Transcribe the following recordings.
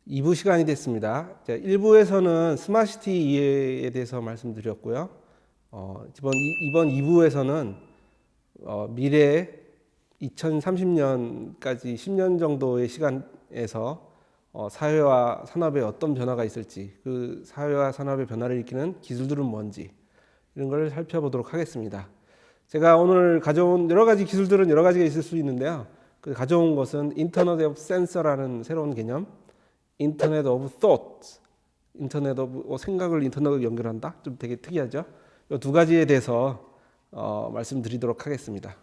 2부 시간이 됐습니다. 1부에서는 스마트시티 이해에 대해서 말씀드렸고요. 이번 2부에서는 미래 2030년까지 10년 정도의 시간에서 사회와 산업에 어떤 변화가 있을지, 그 사회와 산업의 변화를 일으키는 기술들은 뭔지 이런 걸 살펴보도록 하겠습니다. 제가 오늘 가져온 여러 가지 기술들은 여러 가지가 있을 수 있는데요. 그 가져온 것은 인터넷 오브 센서라는 새로운 개념, 인터넷 오브 thought, 인터넷 오브 생각을 인터넷으로 연결한다. 좀 되게 특이하죠. 이 두 가지에 대해서 말씀드리도록 하겠습니다.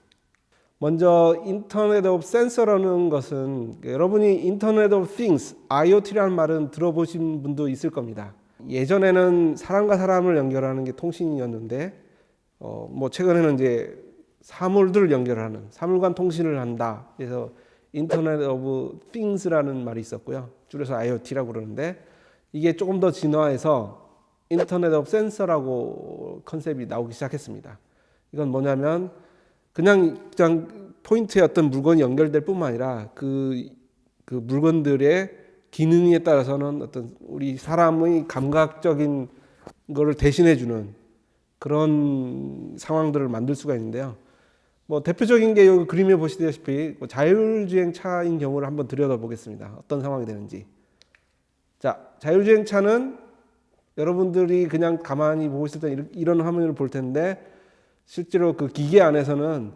먼저 인터넷 오브 센서라는 것은 여러분이 인터넷 오브 띵스, IoT라는 말은 들어보신 분도 있을 겁니다. 예전에는 사람과 사람을 연결하는 게 통신이었는데 뭐 최근에는 이제 사물들을 연결하는 사물 간 통신을 한다. 그래서 인터넷 오브 띵스라는 말이 있었고요. 줄여서 IoT라고 그러는데 이게 조금 더 진화해서 인터넷 오브 센서라고 컨셉이 나오기 시작했습니다. 이건 뭐냐면 그냥 포인트에 어떤 물건이 연결될 뿐만 아니라 그 물건들의 기능에 따라서는 어떤 우리 사람의 감각적인 거를 대신해 주는 그런 상황들을 만들 수가 있는데요. 뭐 대표적인 게 여기 그림에 보시다시피 자율주행차인 경우를 한번 들여다보겠습니다. 어떤 상황이 되는지. 자, 자율주행차는 여러분들이 그냥 가만히 보고 있을 때 이런 화면을 볼 텐데 실제로 그 기계 안에서는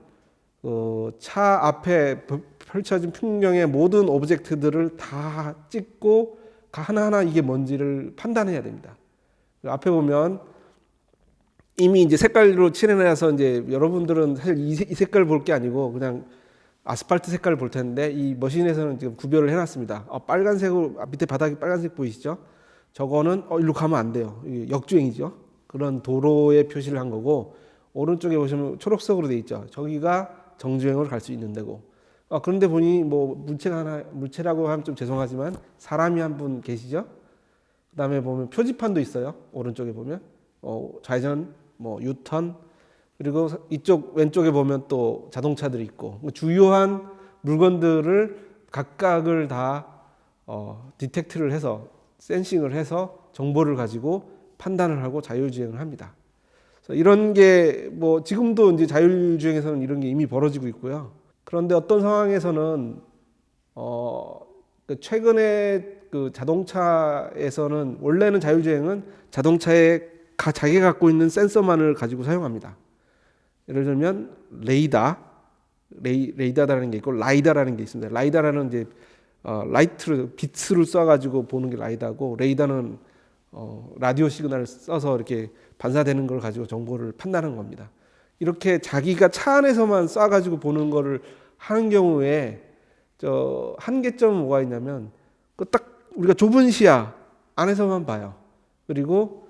차 앞에 펼쳐진 풍경의 모든 오브젝트들을 다 찍고 하나하나 이게 뭔지를 판단해야 됩니다. 앞에 보면 이미 이제 색깔로 칠해놔서 이제 여러분들은 사실 이 색깔을 볼 게 아니고 그냥 아스팔트 색깔을 볼 텐데 이 머신에서는 지금 구별을 해놨습니다. 빨간색으로 밑에 바닥이 빨간색 보이시죠? 저거는 일로 가면 안 돼요. 역주행이죠. 그런 도로의 표시를 한 거고 오른쪽에 보시면 초록색으로 돼 있죠. 저기가 정주행으로 갈 수 있는 데고. 그런데 보니 뭐 물체라고 하면 좀 죄송하지만 사람이 한 분 계시죠? 그다음에 보면 표지판도 있어요. 오른쪽에 보면 좌회전, 뭐 유턴, 그리고 이쪽 왼쪽에 보면 또 자동차들이 있고 주요한 물건들을 각각을 다 디텍트를 해서 센싱을 해서 정보를 가지고 판단을 하고 자율주행을 합니다. 이런 게 뭐 지금도 이제 자율주행에서는 이런 게 이미 벌어지고 있고요. 그런데 어떤 상황에서는 최근에 그 자동차에서는 원래는 자율주행은 자동차에 자기가 갖고 있는 센서만을 가지고 사용합니다. 예를 들면 레이다라는 게 있고 라이다라는 게 있습니다. 라이다라는 이제 라이트를 빛을 쏴가지고 보는 게 라이다고 레이다는 라디오 시그널을 써서 이렇게 반사되는 걸 가지고 정보를 판단하는 겁니다. 이렇게 자기가 차 안에서만 쏴가지고 보는 거를 하는 경우에 한계점은 뭐가 있냐면 딱 우리가 좁은 시야 안에서만 봐요. 그리고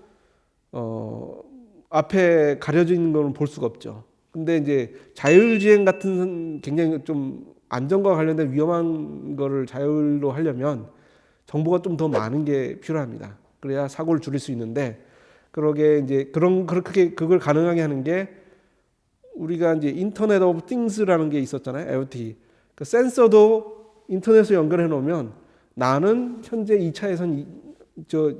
앞에 가려져 있는 걸 볼 수가 없죠. 근데 이제 자율주행 같은 굉장히 좀 안전과 관련된 위험한 거를 자율로 하려면 정보가 좀 더 많은 게 필요합니다. 그래야 사고를 줄일 수 있는데 그러게 이제 그렇게 그걸 가능하게 하는 게 우리가 이제 인터넷 오브 띵스라는 게 있었잖아요. IoT. 그 센서도 인터넷으로 연결해 놓으면 나는 현재 이 차에선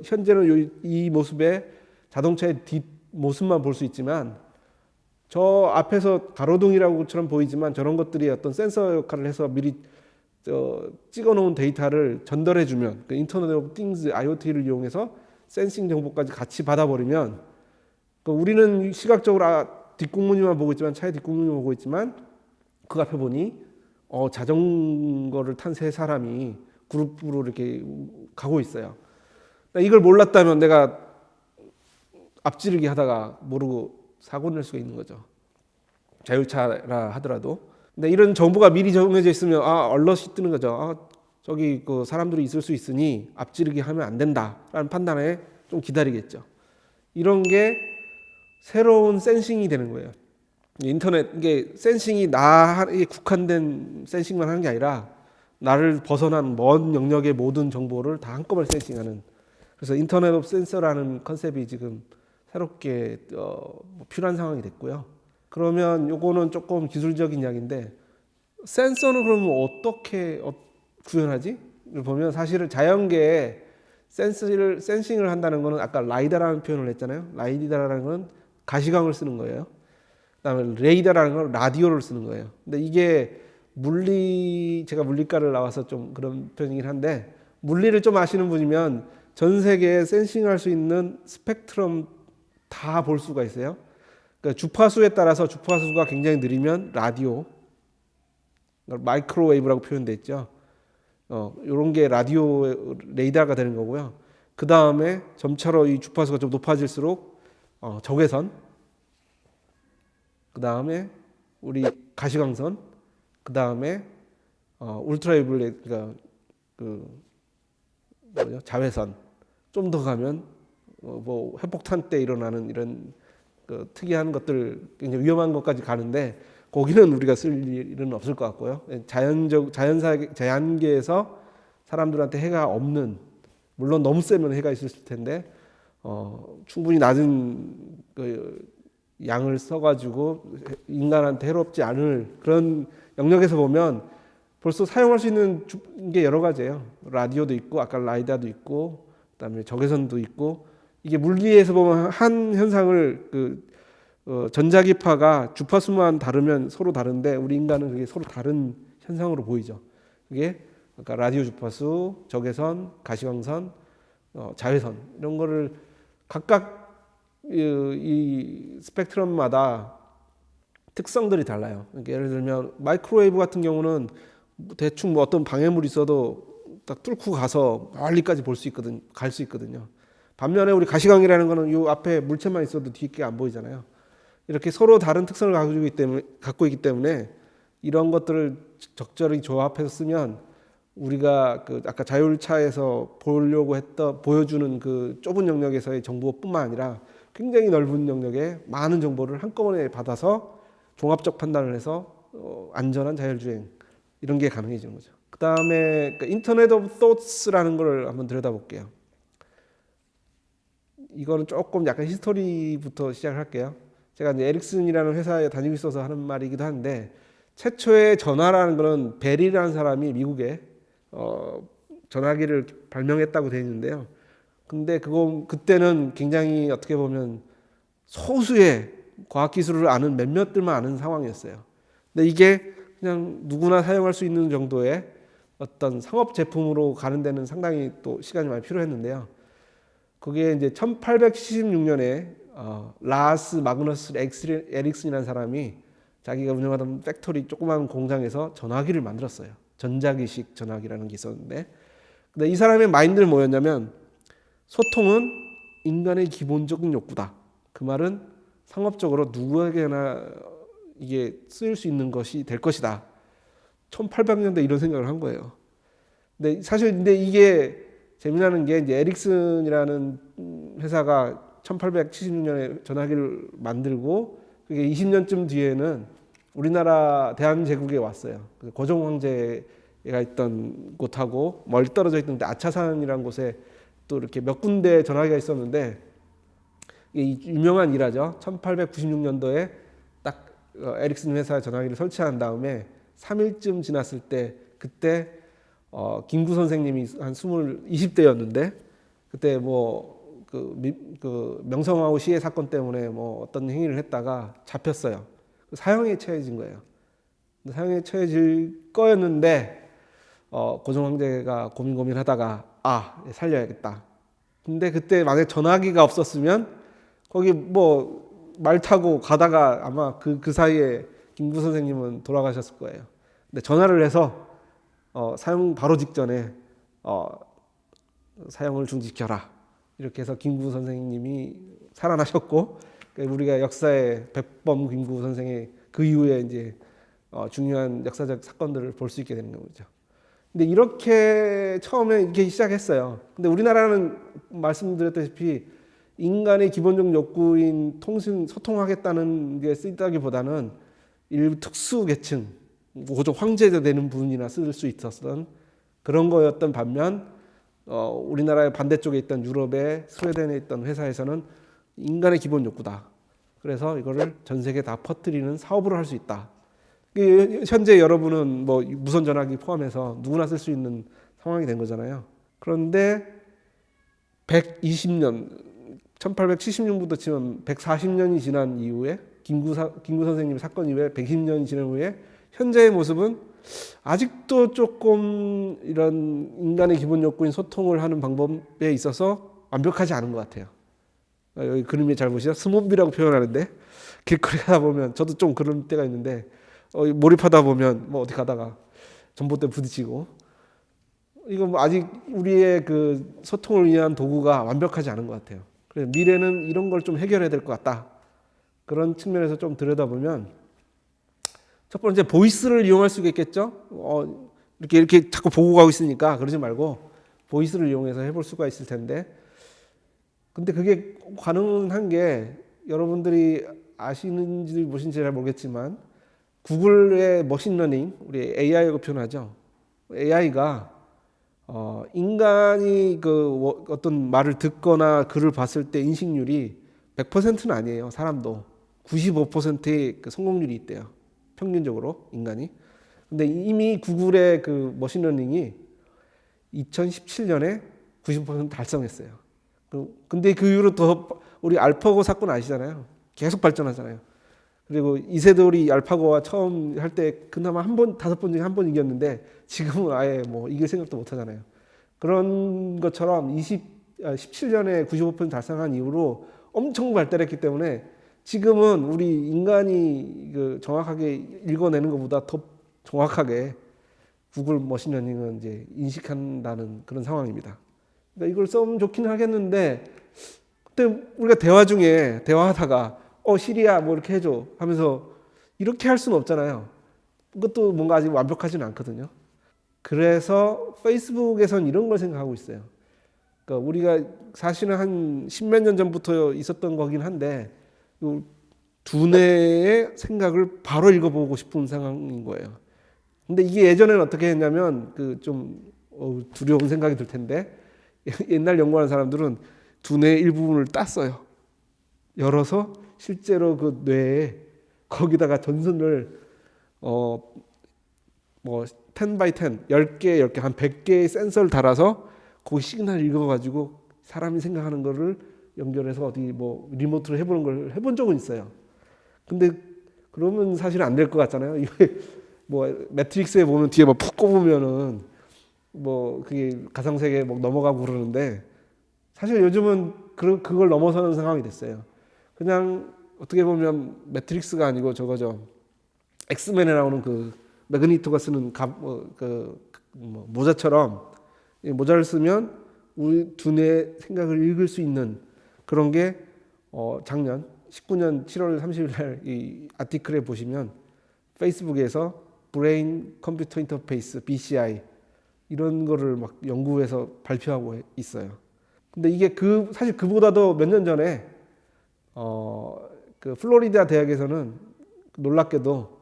현재는 이 모습에 자동차의 뒷 모습만 볼 수 있지만 저 앞에서 가로등이라고처럼 보이지만 저런 것들이 어떤 센서 역할을 해서 미리 찍어놓은 데이터를 전달해주면 그 인터넷 오브 띵스 IoT를 이용해서 센싱 정보까지 같이 받아버리면 우리는 시각적으로 뒷국무늬만 보고 있지만 차의 뒷국무늬만 보고 있지만 그 앞에 보니 자전거를 탄 세 사람이 그룹으로 이렇게 가고 있어요. 이걸 몰랐다면 내가 앞지르기 하다가 모르고 사고 낼 수가 있는 거죠. 자율차라 하더라도. 근데 이런 정보가 미리 정해져 있으면 얼럿이 뜨는 거죠. 저기 그 사람들이 있을 수 있으니 앞지르기 하면 안 된다라는 판단에 좀 기다리겠죠. 이런 게 새로운 센싱이 되는 거예요. 인터넷 이게 센싱이 나에 국한된 센싱만 하는 게 아니라 나를 벗어난 먼 영역의 모든 정보를 다 한꺼번에 센싱하는. 그래서 인터넷 오브 센서라는 컨셉이 지금 새롭게 필요한 상황이 됐고요. 그러면 요거는 조금 기술적인 이야기인데 센서는 그러면 어떻게 구현하지? 를 보면 사실은 자연계에 센싱을 한다는 거는 아까 라이다라는 표현을 했잖아요. 라이다라는 건 가시광을 쓰는 거예요. 그다음에 레이더라는 건 라디오를 쓰는 거예요. 근데 이게 제가 물리과를 나와서 좀 그런 편이긴 한데 물리를 좀 아시는 분이면 전 세계에 센싱할 수 있는 스펙트럼 다 볼 수가 있어요. 그러니까 주파수에 따라서 주파수가 굉장히 느리면 라디오, 마이크로웨이브라고 표현돼 있죠. 이런 게 라디오 레이더가 되는 거고요. 그 다음에 점차로 이 주파수가 좀 높아질수록 적외선, 그 다음에 우리 가시광선, 그 다음에 울트라바이올렛, 그러니까 자외선. 좀 더 가면 뭐 핵폭탄 때 일어나는 이런 특이한 것들, 굉장히 위험한 것까지 가는데 거기는 우리가 쓸 일은 없을 것 같고요. 자연계에서 사람들한테 해가 없는, 물론 너무 세면 해가 있을 텐데 충분히 낮은 양을 써가지고 인간한테 해롭지 않을 그런 영역에서 보면 벌써 사용할 수 있는 게 여러 가지예요. 라디오도 있고 아까 라이다도 있고 그다음에 적외선도 있고, 이게 물리에서 보면 한 현상을 전자기파가 주파수만 다르면 서로 다른데 우리 인간은 그게 서로 다른 현상으로 보이죠. 그게 아까 라디오 주파수, 적외선, 가시광선, 자외선 이런 거를 각각 이 스펙트럼마다 특성들이 달라요. 그러니까 예를 들면 마이크로웨이브 같은 경우는 대충 뭐 어떤 방해물이 있어도 딱 뚫고 가서 멀리까지 갈 수 있거든요. 반면에 우리 가시광이라는 거는 이 앞에 물체만 있어도 뒤에 게 안 보이잖아요. 이렇게 서로 다른 특성을 갖고 있기 때문에 이런 것들을 적절히 조합해서 쓰면 우리가 아까 자율차에서 보여주는 그 좁은 영역에서의 정보뿐만 아니라 굉장히 넓은 영역에 많은 정보를 한꺼번에 받아서 종합적 판단을 해서 안전한 자율주행 이런 게 가능해지는 거죠. 그 다음에 인터넷 오브 토츠라는 걸 한번 들여다볼게요. 이거는 조금 약간 히스토리부터 시작을 할게요. 제가 이제 에릭슨이라는 회사에 다니고 있어서 하는 말이기도 한데, 최초의 전화라는 거는 벨이라는 사람이 미국에 전화기를 발명했다고 되어 있는데요. 근데 그때는 굉장히 어떻게 보면 소수의 과학기술을 아는 몇몇들만 아는 상황이었어요. 근데 이게 그냥 누구나 사용할 수 있는 정도의 어떤 상업 제품으로 가는 데는 상당히 또 시간이 많이 필요했는데요. 그게 이제 1876년에 라스 마그너스 에릭슨이라는 사람이 자기가 운영하던 팩토리 조그만 공장에서 전화기를 만들었어요. 전자기식 전화기라는 게 있었는데, 근데 이 사람의 마인드는 뭐였냐면 소통은 인간의 기본적인 욕구다. 그 말은 상업적으로 누구에게나 이게 쓰일 수 있는 것이 될 것이다. 1800년대 이런 생각을 한 거예요. 근데 이게 재미나는 게 이제 에릭슨이라는 회사가 1876년에 전화기를 만들고 그게 20년쯤 뒤에는 우리나라 대한제국에 왔어요. 고종 황제가 있던 곳하고 멀리 떨어져 있는데 아차산이라는 곳에 또 이렇게 몇 군데 전화기가 있었는데, 이게 유명한 일화죠. 1896년도에 딱 에릭슨 회사 전화기를 설치한 다음에 3일쯤 지났을 때 그때 김구 선생님이 한 20대였는데 그때 그 명성황후 시해 사건 때문에 뭐 어떤 행위를 했다가 잡혔어요. 사형에 처해진 거예요. 사형에 처해질 거였는데 고종 황제가 고민하다가 살려야겠다. 근데 그때 만약 전화기가 없었으면 거기 뭐 말 타고 가다가 아마 그 사이에 김구 선생님은 돌아가셨을 거예요. 근데 전화를 해서 사용 바로 직전에 사형을 중지시켜라. 이렇게 해서 김구 선생님이 살아나셨고, 우리가 역사의 백범 김구 선생의 그 이후에 이제 중요한 역사적 사건들을 볼 수 있게 되는 거죠. 근데 이렇게 처음에 이렇게 시작했어요. 근데 우리나라는 말씀드렸다시피 인간의 기본적 욕구인 소통하겠다는 게 쓰다기보다는 일부 특수 계층, 고종 황제가 되는 분이나 쓸 수 있었던 그런 거였던 반면, 우리나라의 반대쪽에 있던 유럽의 스웨덴에 있던 회사에서는 인간의 기본 욕구다. 그래서 이거를 전 세계 다 퍼뜨리는 사업으로 할 수 있다. 현재 여러분은 뭐 무선 전화기 포함해서 누구나 쓸 수 있는 상황이 된 거잖아요. 그런데 120년, 1876부터 치면 140년이 지난 이후에 김구 선생님 사건 이후에 120년이 지난 후에 현재의 모습은 아직도 조금 이런 인간의 기본 욕구인 소통을 하는 방법에 있어서 완벽하지 않은 것 같아요. 여기 그림에 잘 보시죠. 스몬비라고 표현하는데 길거리 가다 보면 저도 좀 그런 때가 있는데 몰입하다 보면 뭐 어디 가다가 전봇대 부딪히고 이거 뭐 아직 우리의 그 소통을 위한 도구가 완벽하지 않은 것 같아요. 그래서 미래는 이런 걸 좀 해결해야 될 것 같다. 그런 측면에서 좀 들여다보면 첫 번째 보이스를 이용할 수가 있겠죠. 이렇게 자꾸 보고 가고 있으니까 그러지 말고 보이스를 이용해서 해볼 수가 있을 텐데 근데 그게 가능한 게 여러분들이 아시는지 모르신지 잘 모르겠지만 구글의 머신러닝, 우리 AI라고 표현하죠. AI가 인간이 그 어떤 말을 듣거나 글을 봤을 때 인식률이 100%는 아니에요. 사람도 95%의 그 성공률이 있대요. 평균적으로 인간이. 근데 이미 구글의 그 머신러닝이 2017년에 90% 달성했어요. 근데 그 이후로 더 우리 알파고 사건 아시잖아요. 계속 발전하잖아요. 그리고 이세돌이 알파고와 처음 할 때 그나마 한 번, 5번 중에 한 번 이겼는데 지금은 아예 뭐 이길 생각도 못 하잖아요. 그런 것처럼 17년에 95% 달성한 이후로 엄청 발달했기 때문에 지금은 우리 인간이 그 정확하게 읽어내는 것보다 더 정확하게 구글 머신러닝은 이제 인식한다는 그런 상황입니다. 그러니까 이걸 써면 좋긴 하겠는데 그때 우리가 대화 중에 대화하다가 시리야 뭐 이렇게 해줘 하면서 이렇게 할 수는 없잖아요. 그것도 뭔가 아직 완벽하지는 않거든요. 그래서 페이스북에선 이런 걸 생각하고 있어요. 그러니까 우리가 사실은 한 십몇 년 전부터 있었던 거긴 한데 두뇌의 생각을 바로 읽어보고 싶은 상황인 거예요. 근데 이게 예전에는 어떻게 했냐면 그 좀 두려운 생각이 들 텐데 옛날 연구하는 사람들은 두뇌의 일부분을 땄어요. 열어서 실제로 그 뇌에 거기다가 전선을 뭐 10 by 10, 10개 한 100개의 센서를 달아서 거기 시그널을 읽어가지고 사람이 생각하는 거를 연결해서 어디 뭐 리모트로 해보는 걸 해본 적은 있어요. 근데 그러면 사실 안 될 것 같잖아요. 이게 뭐 매트릭스에 보면 뒤에 막 푹 꼽으면은 뭐 그게 가상세계에 뭐 넘어가고 그러는데 사실 요즘은 그걸 넘어서는 상황이 됐어요. 그냥 어떻게 보면 매트릭스가 아니고 저거죠. 엑스맨에 나오는 그 매그니토가 쓰는 모자처럼 모자를 쓰면 우리 두뇌 생각을 읽을 수 있는 그런 게 작년 19년 7월 30일 날 이 아티클에 보시면 페이스북에서 브레인 컴퓨터 인터페이스 BCI 이런 거를 막 연구해서 발표하고 있어요. 근데 이게 사실 그보다도 몇 년 전에 그 플로리다 대학에서는 놀랍게도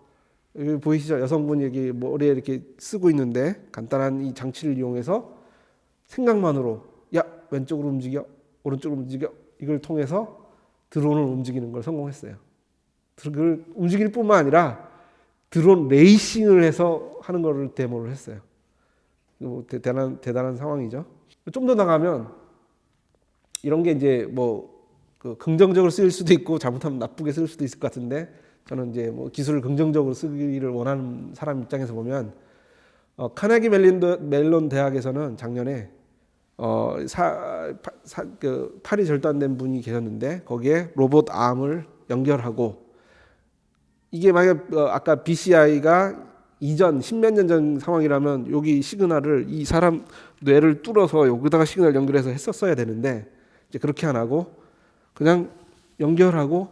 여기 보이시죠? 여성분이 여기 머리에 이렇게 쓰고 있는데 간단한 이 장치를 이용해서 생각만으로 야 왼쪽으로 움직여 오른쪽으로 움직여 이걸 통해서 드론을 움직이는 걸 성공했어요. 그걸 움직일 뿐만 아니라 드론 레이싱을 해서 하는 거를 데모를 했어요. 대단한 상황이죠. 좀 더 나가면 이런 게 이제 그 긍정적으로 쓰일 수도 있고 잘못하면 나쁘게 쓸 수도 있을 것 같은데 저는 이제 뭐 기술을 긍정적으로 쓰기를 원하는 사람 입장에서 보면 카네기 멜론 대학에서는 작년에 팔이 절단된 분이 계셨는데 거기에 로봇 암을 연결하고 이게 만약 아까 BCI가 이전 십몇 년 전 상황이라면 여기 시그널을 이 사람 뇌를 뚫어서 여기다가 시그널 연결해서 했었어야 되는데 이제 그렇게 안 하고 그냥 연결하고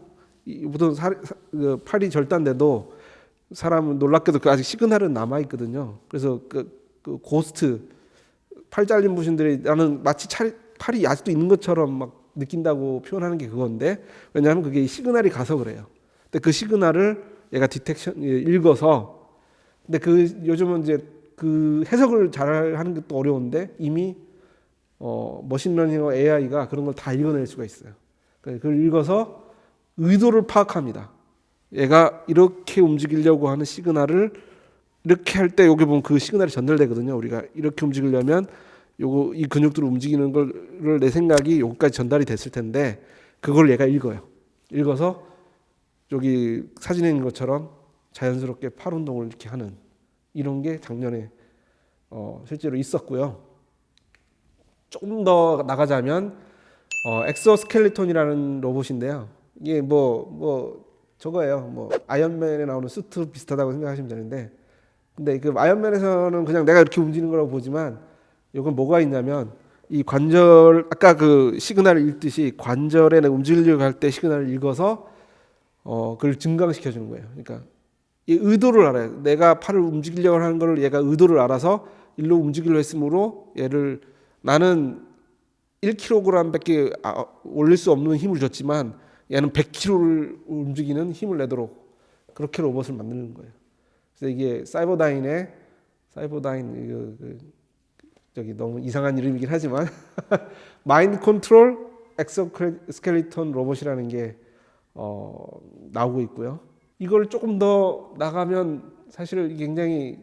보통 팔이 절단돼도 사람은 놀랍게도 아직 시그널은 남아 있거든요. 그래서 그 고스트 팔 잘린 분들이 나는 마치 팔이 아직도 있는 것처럼 막 느낀다고 표현하는 게 그건데 왜냐하면 그게 시그널이 가서 그래요. 근데 그 시그널을 얘가 읽어서 근데 요즘은 이제 그 해석을 잘 하는 것도 어려운데 이미 머신러닝과 AI가 그런 걸 다 읽어낼 수가 있어요. 그걸 읽어서 의도를 파악합니다. 얘가 이렇게 움직이려고 하는 시그널을 이렇게 할 때 여기 보면 그 시그널이 전달되거든요. 우리가 이렇게 움직이려면 요거 이 근육들을 움직이는 거를 내 생각이 여기까지 전달이 됐을 텐데 그걸 얘가 읽어요. 읽어서 여기 사진에 있는 것처럼 자연스럽게 팔 운동을 이렇게 하는 이런 게 작년에 실제로 있었고요. 조금 더 나가자면 엑소스켈레톤이라는 로봇인데요. 이게 저거예요. 뭐 아이언맨에 나오는 수트 비슷하다고 생각하시면 되는데, 근데 그 아이언맨에서는 그냥 내가 이렇게 움직이는 거라고 보지만 이건 뭐가 있냐면 이 관절 아까 그 시그널을 읽듯이 관절에 움직이려고 할 때 시그널을 읽어서 그걸 증강시켜 주는 거예요. 그러니까 이 의도를 알아요. 내가 팔을 움직이려고 하는 걸 얘가 의도를 알아서 일로 움직이려 했으므로 얘를 나는 1kg밖에 올릴 수 없는 힘을 줬지만 얘는 100kg를 움직이는 힘을 내도록 그렇게 로봇을 만드는 거예요. 그래서 이게 사이버다인 저기 너무 이상한 이름이긴 하지만 마인드 컨트롤 엑소스켈레톤 로봇이라는 게 나오고 있고요. 이걸 조금 더 나가면 사실 굉장히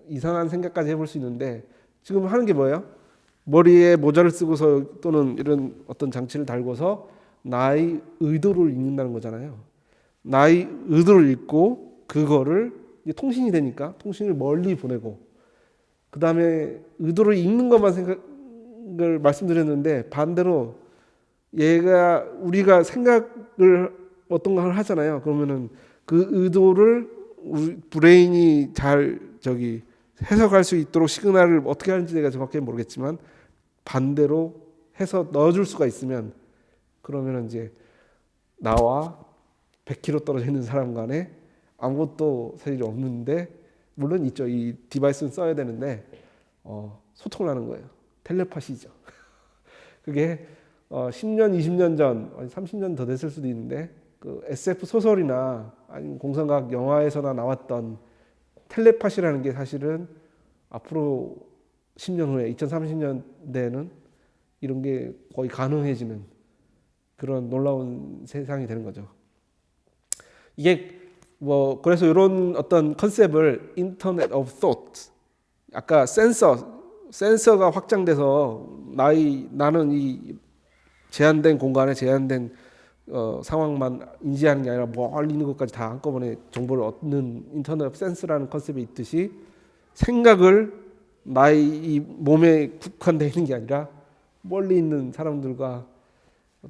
이상한 생각까지 해볼 수 있는데 지금 하는 게 뭐예요? 머리에 모자를 쓰고서 또는 이런 어떤 장치를 달고서 나의 의도를 읽는다는 거잖아요. 나의 의도를 읽고 그거를 통신이 되니까 통신을 멀리 보내고 그 다음에 의도를 읽는 것만 생각을 말씀드렸는데 반대로 얘가 우리가 생각을 어떤 걸 하잖아요. 그러면은 그 의도를 우리 브레인이 잘 해석할 수 있도록 시그널을 어떻게 하는지 내가 정확히 모르겠지만 반대로 해서 넣어줄 수가 있으면 그러면 이제 나와 100km 떨어져 있는 사람 간에 아무것도 사실 없는데 물론 있죠. 이 디바이스는 써야 되는데 소통을 하는 거예요. 텔레파시죠. 그게 10년, 20년 전, 30년 더 됐을 수도 있는데 그 SF 소설이나 아니면 공상과학 영화에서나 나왔던 텔레파시라는 게 사실은 앞으로 10년 후에 2030년대에는 이런 게 거의 가능해지는 그런 놀라운 세상이 되는 거죠. 이게 그래서 이런 어떤 컨셉을 인터넷 오브 థాట్ 아까 센서가 확장돼서 나는 이 제한된 공간에 제한된 상황만 인지하는 게 아니라 멀리 있는 것까지 다 한꺼번에 정보를 얻는 인터넷 오브 센스라는 컨셉이 있듯이 생각을 나의 이 몸에 국한되어 있는 게 아니라 멀리 있는 사람들과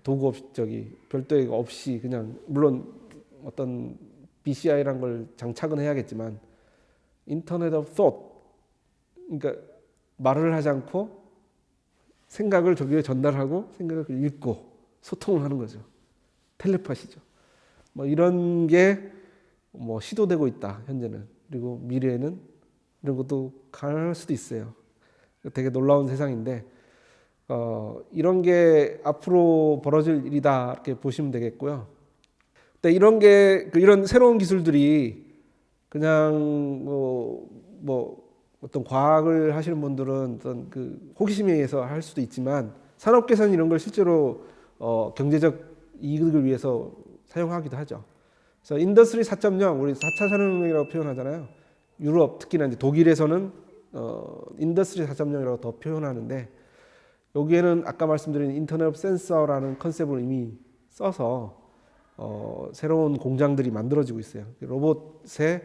도구 없이 별도의 없이 그냥 물론 어떤 BCI라는 걸 장착은 해야겠지만 인터넷 오브 థాట్ 그러니까 말을 하지 않고 생각을 저기에 전달하고 생각을 읽고 소통을 하는 거죠. 텔레파시죠. 이런 게 시도되고 있다 현재는. 그리고 미래에는 이런 것도 가능할 수도 있어요. 되게 놀라운 세상인데 이런 게 앞으로 벌어질 일이다 이렇게 보시면 되겠고요. 근데 이런 새로운 기술들이 그냥 어떤 과학을 하시는 분들은 어떤 그 호기심에 의해서 할 수도 있지만 산업계에서는 이런 걸 실제로 경제적 이익을 위해서 사용하기도 하죠. 그래서 인더스트리 4.0 우리 4차 산업혁명이라고 표현하잖아요. 유럽 특히나 이제 독일에서는 인더스트리 4.0이라고 더 표현하는데 여기에는 아까 말씀드린 인터넷 오브 센서라는 컨셉을 이미 써서 새로운 공장들이 만들어지고 있어요. 로봇의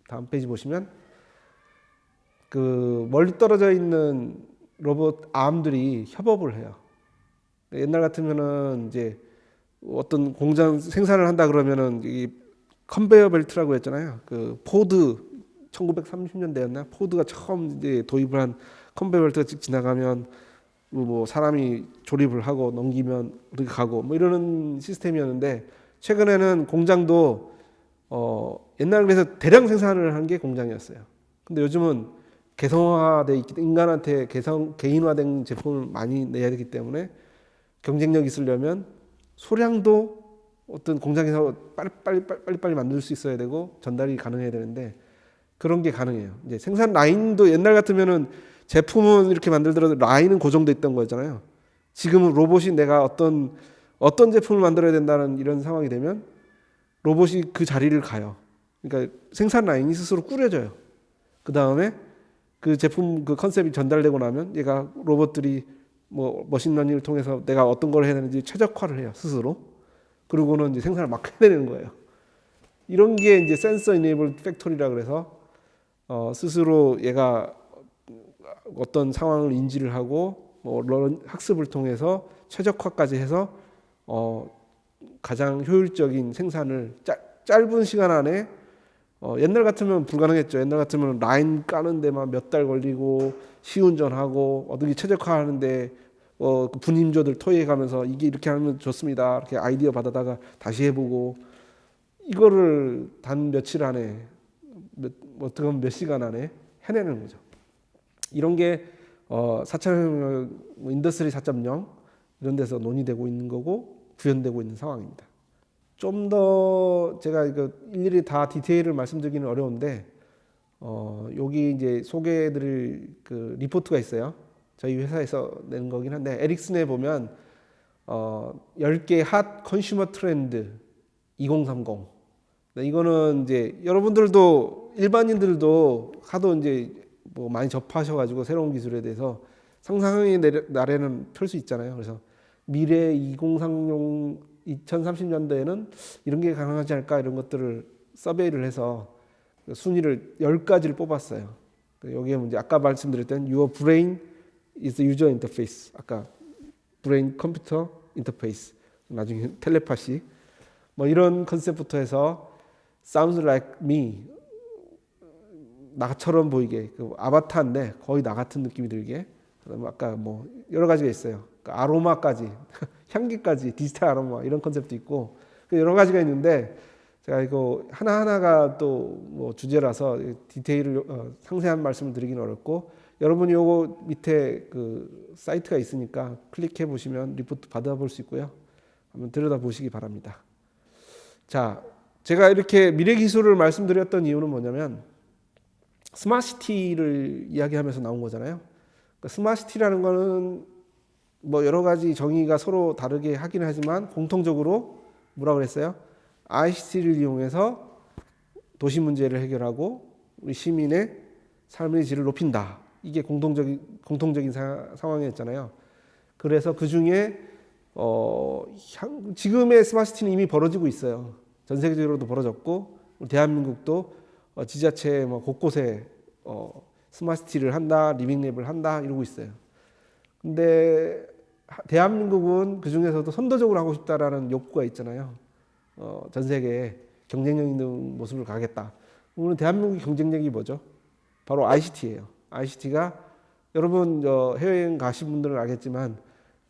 다음 페이지 보시면 그 멀리 떨어져 있는 로봇 암들이 협업을 해요. 옛날 같으면은 이제 어떤 공장 생산을 한다 그러면은 이 컨베이어 벨트라고 했잖아요. 그 포드 1930년대였나? 포드가 처음 이제 도입을 한 컨베이어 벨트가 쭉 지나가면 사람이 조립을 하고 넘기면 이렇게 가고 이러는 시스템이었는데 최근에는 공장도 옛날 그래서 대량 생산을 한 게 공장이었어요. 근데 요즘은 개성화돼 있기 때문에 인간한테 개인화된 제품을 많이 내야 되기 때문에 경쟁력 있으려면 소량도 어떤 공장에서 빨리 만들 수 있어야 되고 전달이 가능해야 되는데 그런 게 가능해요. 이제 생산 라인도 옛날 같으면은 제품은 이렇게 만들더라도 라인은 고정돼 있던 거잖아요. 지금은 로봇이 내가 어떤 어떤 제품을 만들어야 된다는 이런 상황이 되면 로봇이 그 자리를 가요. 그러니까 생산 라인이 스스로 꾸려져요. 그 다음에 그 제품 그 컨셉이 전달되고 나면 얘가 로봇들이 뭐 머신러닝을 통해서 내가 어떤 걸 해야 되는지 최적화를 해요 스스로. 그리고는 이제 생산을 막 해내는 거예요. 이런 게 이제 센서 이네이블 팩토리라 그래서 스스로 얘가 어떤 상황을 인지를 하고 뭐 학습을 통해서 최적화까지 해서 가장 효율적인 생산을 짧은 시간 안에 옛날 같으면 불가능했죠. 옛날 같으면 라인 까는 데만 몇 달 걸리고 시운전하고 어떻게 최적화하는데 그 분임조들 토의해가면서 이게 이렇게 하면 좋습니다. 이렇게 아이디어 받아다가 다시 해보고 이거를 단 며칠 안에 어떻게 보면 몇 시간 안에 해내는 거죠. 이런 게 4차 인더스트리 4.0 이런 데서 논의되고 있는 거고 구현되고 있는 상황입니다. 좀 더 제가 이거 일일이 다 디테일을 말씀드리기는 어려운데 여기 이제 소개해드릴 그 리포트가 있어요. 저희 회사에서 낸 거긴 한데 에릭슨에 보면 10개 핫 컨슈머 트렌드 2030. 이거는 이제 여러분들도 일반인들도 하도 이제 뭐 많이 접하셔가지고 새로운 기술에 대해서 상상의 나래는 펼 수 있잖아요. 그래서 미래 2030년대에는 이런 게 가능하지 않을까 이런 것들을 서베이를 해서 순위를 10가지를 뽑았어요. 여기에 이제 아까 말씀드렸던 Your brain is the user interface. 아까 브레인 컴퓨터 인터페이스. 나중에 텔레파시. 뭐 이런 컨셉부터 해서 sounds like me. 나처럼 보이게 그 아바타인데 거의 나 같은 느낌이 들게. 그다음에 아까 뭐 여러 가지가 있어요. 그러니까 아로마까지, 향기까지, 디지털 아로마 이런 컨셉도 있고 여러 가지가 있는데 제가 이거 하나 하나가 또 뭐 주제라서 디테일을 상세한 말씀을 드리기는 어렵고 여러분이 요거 밑에 그 사이트가 있으니까 클릭해 보시면 리포트 받아볼 수 있고요. 한번 들여다 보시기 바랍니다. 자, 제가 이렇게 미래 기술을 말씀드렸던 이유는 뭐냐면 스마트시티를 이야기하면서 나온 거잖아요. 그러니까 스마트시티라는 거는 뭐 여러 가지 정의가 서로 다르게 하긴 하지만 공통적으로 뭐라 그랬어요? ICT를 이용해서 도시 문제를 해결하고 우리 시민의 삶의 질을 높인다. 이게 공통적인 상황이었잖아요. 그래서 그 중에 지금의 스마트시티는 이미 벌어지고 있어요. 전 세계적으로도 벌어졌고 대한민국도 지자체 뭐 곳곳에 스마트시티를 한다, 리빙랩을 한다 이러고 있어요. 근데 대한민국은 그 중에서도 선도적으로 하고 싶다라는 욕구가 있잖아요. 전 세계에 경쟁력 있는 모습을 가겠다. 오늘 대한민국의 경쟁력이 뭐죠? 바로 ICT예요. ICT가 여러분 해외여행 가신 분들은 알겠지만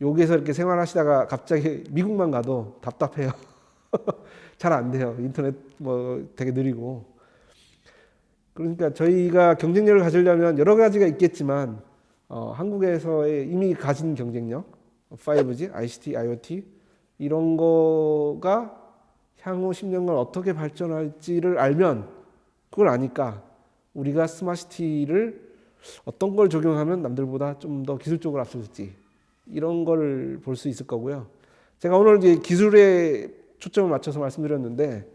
여기서 이렇게 생활하시다가 갑자기 미국만 가도 답답해요. 잘 안 돼요. 인터넷 뭐 되게 느리고. 그러니까 저희가 경쟁력을 가지려면 여러 가지가 있겠지만 한국에서의 이미 가진 경쟁력, 5G, ICT, IoT 이런 거가 향후 10년간 어떻게 발전할지를 알면 그걸 아니까 우리가 스마트시티를 어떤 걸 적용하면 남들보다 좀 더 기술적으로 앞설지 이런 걸 볼 수 있을 거고요. 제가 오늘 이제 기술에 초점을 맞춰서 말씀드렸는데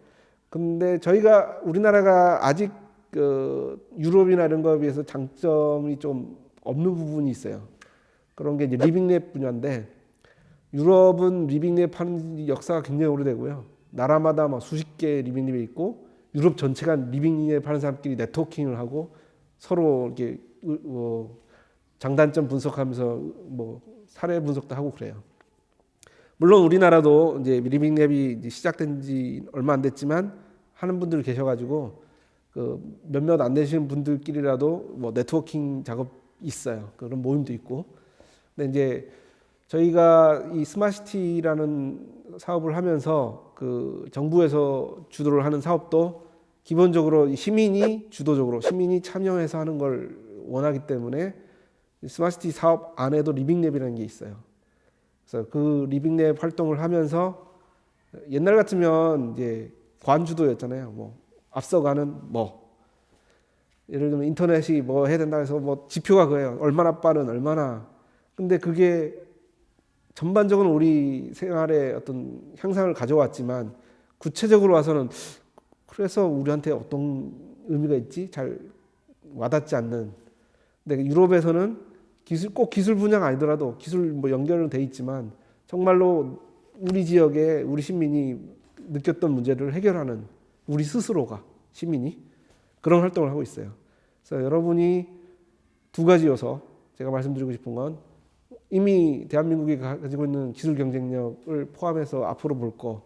근데 저희가 우리나라가 아직 유럽이나 이런 거에 비해서 장점이 좀 없는 부분이 있어요. 그런 게 이제 리빙랩 분야인데 유럽은 리빙랩 하는 역사가 굉장히 오래되고요. 나라마다 막 수십 개 리빙랩이 있고 유럽 전체가 리빙랩 하는 사람끼리 네트워킹을 하고 서로 이렇게 장단점 분석하면서 뭐 사례 분석도 하고 그래요. 물론 우리나라도 이제 리빙랩이 이제 시작된 지 얼마 안 됐지만 하는 분들 계셔가지고 그 몇몇 안 되시는 분들끼리라도 뭐 네트워킹 작업 있어요. 그런 모임도 있고. 근데 이제 저희가 이 스마트시티라는 사업을 하면서 그 정부에서 주도를 하는 사업도 기본적으로 시민이 주도적으로 시민이 참여해서 하는 걸 원하기 때문에 스마트시티 사업 안에도 리빙랩이라는 게 있어요. 그래서 그 리빙랩 활동을 하면서 옛날 같으면 이제 관주도였잖아요. 뭐 앞서가는 뭐 예를 들면 인터넷이 뭐 해야 된다 해서 뭐 지표가 그래요. 얼마나 빠른 얼마나. 근데 그게 전반적으로 우리 생활에 어떤 향상을 가져왔지만 구체적으로 와서는 그래서 우리한테 어떤 의미가 있지 잘 와닿지 않는. 근데 유럽에서는 꼭 기술 분야가 아니더라도 기술 뭐 연결은 돼 있지만 정말로 우리 지역에 우리 시민이 느꼈던 문제를 해결하는 우리 스스로가 시민이 그런 활동을 하고 있어요. 그래서 여러분이 두 가지 요소 제가 말씀드리고 싶은 건 이미 대한민국이 가지고 있는 기술 경쟁력을 포함해서 앞으로 볼 거,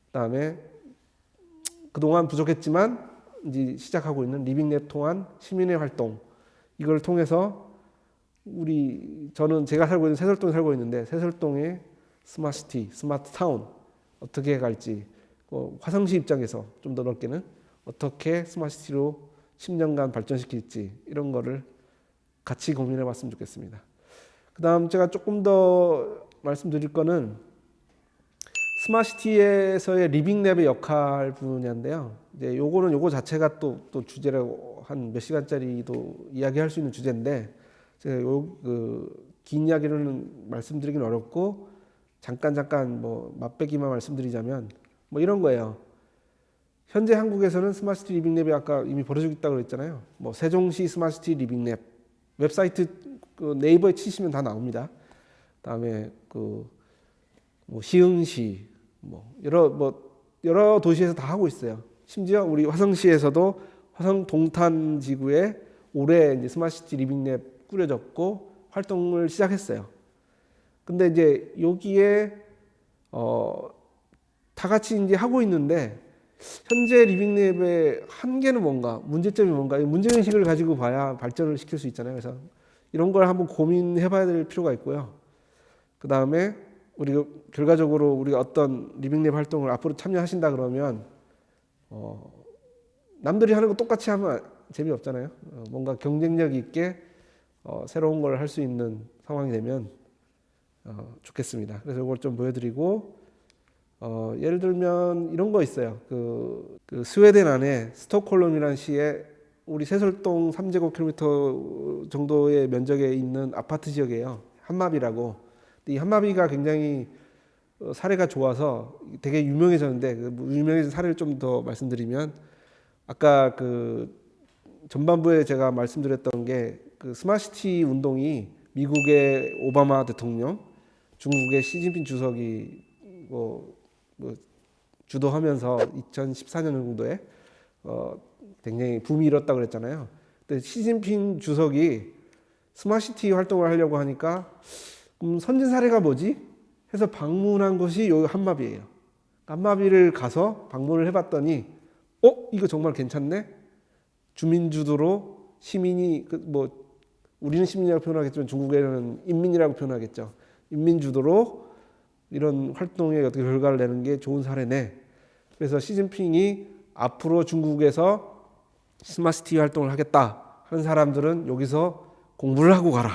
그다음에 그동안 부족했지만 이제 시작하고 있는 리빙랩 통한 시민의 활동, 이걸 통해서 저는 제가 살고 있는 세설동에 살고 있는데 세설동의 스마트시티, 스마트타운 어떻게 갈지, 화성시 입장에서 좀 더 넓게는 어떻게 스마트시티로 10년간 발전시킬지 이런 거를 같이 고민해 봤으면 좋겠습니다. 그 다음 제가 조금 더 말씀드릴 거는 스마트시티에서의 리빙랩의 역할 분야인데요. 이제 요거 자체가 또 주제라고 한 몇 시간짜리도 이야기할 수 있는 주제인데 제가 긴 이야기로는 말씀드리긴 어렵고 잠깐 뭐 맛배기만 말씀드리자면 뭐 이런 거예요. 현재 한국에서는 스마트시티 리빙랩이 아까 이미 벌어지고 있다고 그랬잖아요. 뭐 세종시 스마트시티 리빙랩 웹사이트 네이버에 치시면 다 나옵니다. 그다음에 뭐 시흥시 여러 도시에서 다 하고 있어요. 심지어 우리 화성시에서도 화성 동탄 지구에 올해 이제 스마트시티 리빙랩 꾸려졌고 활동을 시작했어요. 근데 이제 여기에 다 같이 이제 하고 있는데 현재 리빙랩의 한계는 뭔가, 문제점이 뭔가, 문제의식을 가지고 봐야 발전을 시킬 수 있잖아요. 그래서 이런 걸 한번 고민해 봐야 될 필요가 있고요. 그 다음에 우리가 결과적으로 우리가 어떤 리빙랩 활동을 앞으로 참여하신다 그러면 남들이 하는 거 똑같이 하면 재미없잖아요. 뭔가 경쟁력 있게 새로운 걸 할 수 있는 상황이 되면 좋겠습니다. 그래서 이걸 좀 보여드리고 예를 들면 이런 거 있어요. 그 스웨덴 안에 스톡홀름이라는 시에 우리 세설동 3제곱킬로미터 정도의 면적에 있는 아파트 지역이에요. 한마비라고. 이 한마비가 굉장히 사례가 좋아서 되게 유명해졌는데 유명해진 사례를 좀 더 말씀드리면 아까 전반부에 제가 말씀드렸던 게 스마트시티 운동이 미국의 오바마 대통령, 중국의 시진핑 주석이 주도하면서 2014년 정도에 굉장히 붐이 일었다고 그랬잖아요. 근데 시진핑 주석이 스마트시티 활동을 하려고 하니까 선진 사례가 뭐지? 해서 방문한 것이 요 한마비예요. 한마비를 가서 방문을 해봤더니 이거 정말 괜찮네? 주민 주도로 시민이 우리는 시민이라고 표현하겠지만 중국에는 인민이라고 표현하겠죠. 인민 주도로 이런 활동에 어떻게 결과를 내는 게 좋은 사례네. 그래서 시진핑이 앞으로 중국에서 스마트시티 활동을 하겠다 하는 사람들은 여기서 공부를 하고 가라.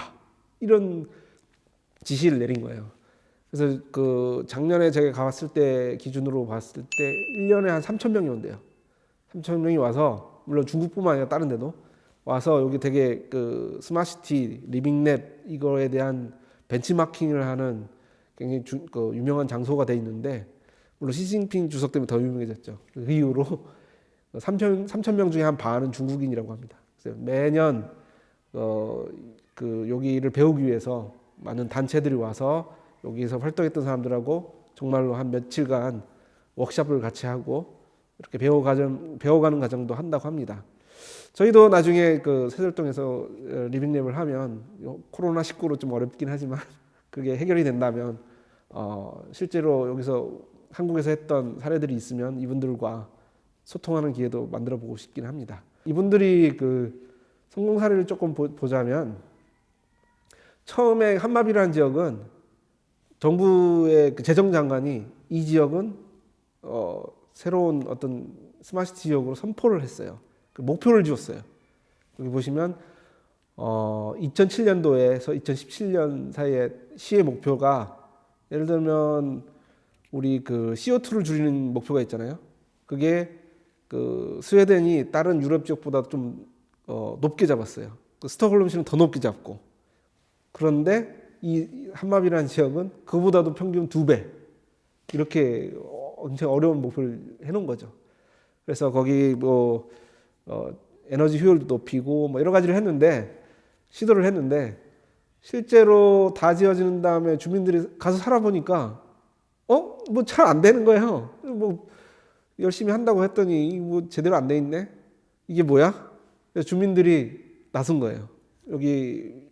이런 지시를 내린 거예요. 그래서 작년에 제가 가봤을 때 기준으로 봤을 때 1년에 한 3,000명이 온대요. 3,000명이 와서 물론 중국뿐만 아니라 다른 데도 와서 여기 되게 스마트시티 리빙랩 이거에 대한 벤치마킹을 하는 굉장히 유명한 장소가 돼 있는데 물론 시진핑 주석 때문에 더 유명해졌죠. 그 이후로 3,000명 중에 한 반은 중국인이라고 합니다. 그래서 매년 여기를 배우기 위해서 많은 단체들이 와서 여기서 활동했던 사람들하고 정말로 한 며칠간 워크숍을 같이 하고 이렇게 배워가는 과정도 한다고 합니다. 저희도 나중에 세설동에서 리빙랩을 하면 코로나19로 좀 어렵긴 하지만 그게 해결이 된다면 실제로 여기서 한국에서 했던 사례들이 있으면 이분들과 소통하는 기회도 만들어 보고 싶긴 합니다. 이분들이 성공 사례를 조금 보자면 처음에 한마비라는 지역은 정부의 재정장관이 이 지역은 새로운 어떤 스마트시티 지역으로 선포를 했어요. 목표를 지었어요. 여기 보시면 2007년도에서 2017년 사이에 시의 목표가 예를 들면 우리 CO2를 줄이는 목표가 있잖아요. 그게 스웨덴이 다른 유럽 지역보다 좀 높게 잡았어요. 스톡홀름시는 더 높게 잡고. 그런데 이 한마비라는 지역은 그보다도 평균 2배 이렇게 엄청 어려운 목표를 해놓은 거죠. 그래서 거기 뭐 에너지 효율도 높이고 뭐 여러 가지를 했는데 시도를 했는데 실제로 다 지어지는 다음에 주민들이 가서 살아보니까 뭐 잘 안 되는 거예요. 뭐 열심히 한다고 했더니 뭐 제대로 안 돼 있네. 이게 뭐야? 그래서 주민들이 나선 거예요. 여기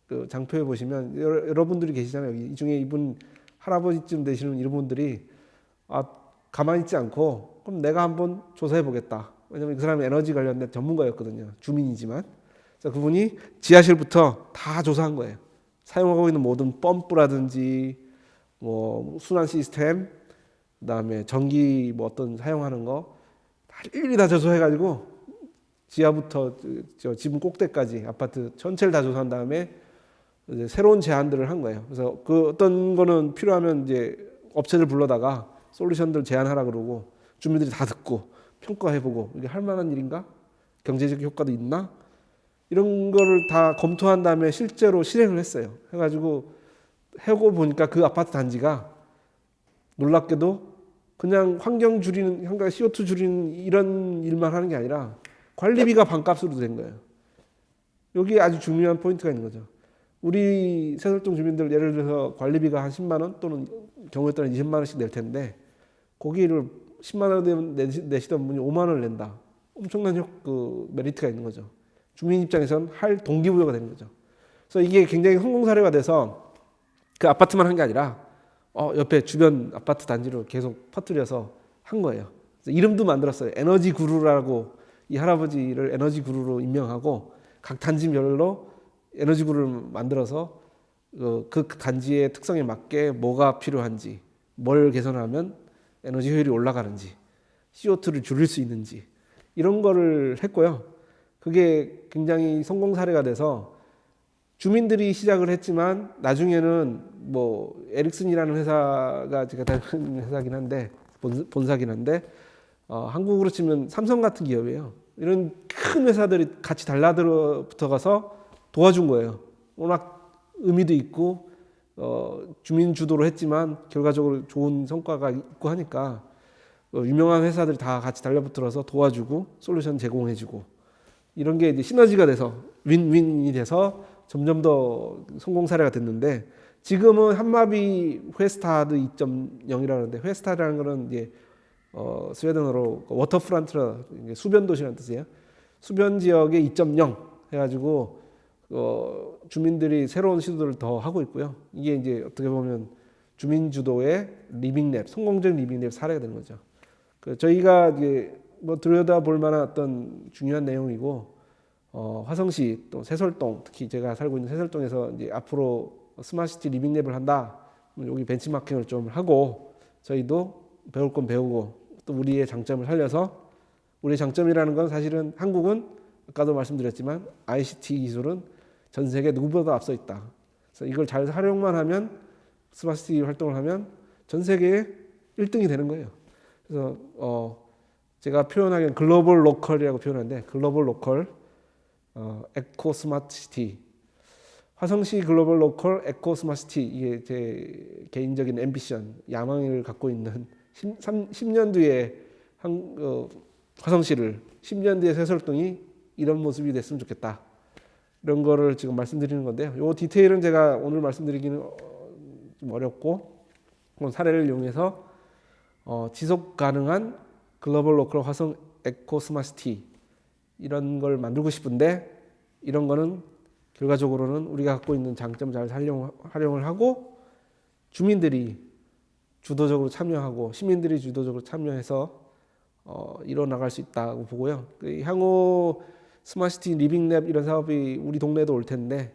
그 장표에 보시면 여러분들이 계시잖아요. 여기 이 중에 이분 할아버지쯤 되시는 이런 분들이 가만히 있지 않고 그럼 내가 한번 조사해 보겠다. 왜냐면 그 사람이 에너지 관련된 전문가였거든요. 주민이지만. 그래서 그분이 지하실부터 다 조사한 거예요. 사용하고 있는 모든 펌프라든지 뭐 순환 시스템, 그다음에 전기 뭐 어떤 사용하는 거 일일이 다 조사해가지고 지하부터 저 지붕 꼭대까지 아파트 전체를 다 조사한 다음에 이제 새로운 제안들을 한 거예요. 그래서 그 어떤 거는 필요하면 이제 업체들 불러다가 솔루션들 제안하라 그러고 주민들이 다 듣고 평가해보고 이게 할 만한 일인가? 경제적 효과도 있나? 이런 거를 다 검토한 다음에 실제로 실행을 했어요. 해가지고 해고 보니까 그 아파트 단지가 놀랍게도 그냥 환경 줄이는, CO2 줄이는 이런 일만 하는 게 아니라 관리비가 반값으로 된 거예요. 여기 아주 중요한 포인트가 있는 거죠. 우리 새설동 주민들 예를 들어서 관리비가 한 10만 원 또는 경우에 따라 20만 원씩 낼 텐데 거기를 10만 원 내시던 분이 5만 원을 낸다. 엄청난 그 메리트가 있는 거죠. 주민 입장에서는 할 동기부여가 되는 거죠. 그래서 이게 굉장히 성공 사례가 돼서 그 아파트만 한 게 아니라 옆에 주변 아파트 단지로 계속 퍼뜨려서 한 거예요. 그래서 이름도 만들었어요. 에너지 구루라고 이 할아버지를 에너지 구루로 임명하고 각 단지별로 에너지 구루를 만들어서 그 단지의 특성에 맞게 뭐가 필요한지, 뭘 개선하면 에너지 효율이 올라가는지, CO2를 줄일 수 있는지 이런 거를 했고요. 그게 굉장히 성공 사례가 돼서 주민들이 시작을 했지만 나중에는 뭐 에릭슨이라는 회사가 제가 다니는 회사긴 한데 본사긴 한데 한국으로 치면 삼성 같은 기업이에요. 이런 큰 회사들이 같이 달라들어 붙어가서 도와준 거예요. 워낙 의미도 있고 주민 주도로 했지만 결과적으로 좋은 성과가 있고 하니까 유명한 회사들이 다 같이 달라붙어서 도와주고 솔루션 제공해주고 이런 게 이제 시너지가 돼서 윈윈이 돼서 점점 더 성공 사례가 됐는데 지금은 한마비 회스타드 2.0이라는데 회스타드라는 거는 이제 스웨덴어로 워터프런트라 수변 도시라는 뜻이에요. 수변 지역의 2.0 해가지고 주민들이 새로운 시도를 더 하고 있고요. 이게 이제 어떻게 보면 주민 주도의 리빙랩, 성공적 리빙랩 사례가 되는 거죠. 저희가 이제 뭐 들여다볼 만한 어떤 중요한 내용이고 화성시 또 새설동 특히 제가 살고 있는 새설동에서 이제 앞으로 스마트시티 리빙랩을 한다. 여기 벤치마킹을 좀 하고 저희도 배울 건 배우고 또 우리의 장점을 살려서 우리의 장점이라는 건 사실은 한국은 아까도 말씀드렸지만 ICT 기술은 전 세계 누구보다 앞서 있다. 그래서 이걸 잘 활용만 하면 스마트시티 활동을 하면 전 세계에 1등이 되는 거예요. 그래서 제가 표현하기엔 글로벌 로컬이라고 표현하는데 글로벌 로컬 에코 스마트 시티 화성시 글로벌 로컬 에코 스마트 시티 이게 제 개인적인 앰비션 야망을 갖고 있는 10년 뒤에 화성시를 10년 뒤에 새설동이 이런 모습이 됐으면 좋겠다. 이런 거를 지금 말씀드리는 건데요. 이 디테일은 제가 오늘 말씀드리기는 좀 어렵고 그런 사례를 이용해서 지속 가능한 글로벌 로컬 화성 에코 스마트 시티 이런 걸 만들고 싶은데 이런 거는 결과적으로는 우리가 갖고 있는 장점 잘 활용을 하고 주민들이 주도적으로 참여하고 시민들이 주도적으로 참여해서 이뤄나갈 수 있다고 보고요. 향후 스마트시티 리빙랩 이런 사업이 우리 동네에도 올 텐데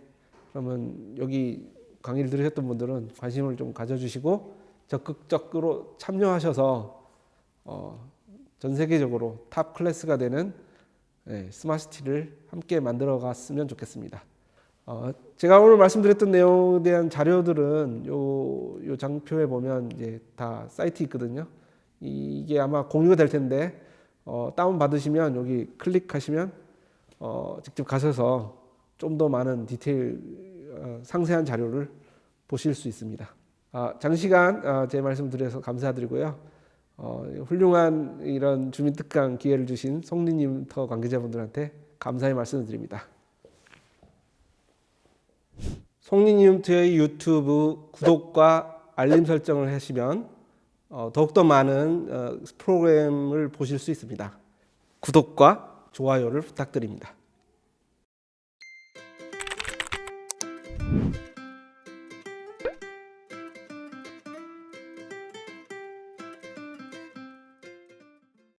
그러면 여기 강의를 들으셨던 분들은 관심을 좀 가져주시고 적극적으로 참여하셔서 전 세계적으로 탑 클래스가 되는 스마트시티를 함께 만들어 갔으면 좋겠습니다. 제가 오늘 말씀드렸던 내용에 대한 자료들은 요 장표에 보면 이제 다 사이트 있거든요. 이게 아마 공유가 될 텐데 다운 받으시면 여기 클릭하시면 직접 가셔서 좀 더 많은 디테일 상세한 자료를 보실 수 있습니다. 장시간 제 말씀 드려서 감사드리고요. 훌륭한 이런 주민특강 기회를 주신 송리님터 관계자분들한테 감사의 말씀을 드립니다. 송리님터의 유튜브 구독과 알림 설정을 하시면 더욱더 많은 프로그램을 보실 수 있습니다. 구독과 좋아요를 부탁드립니다.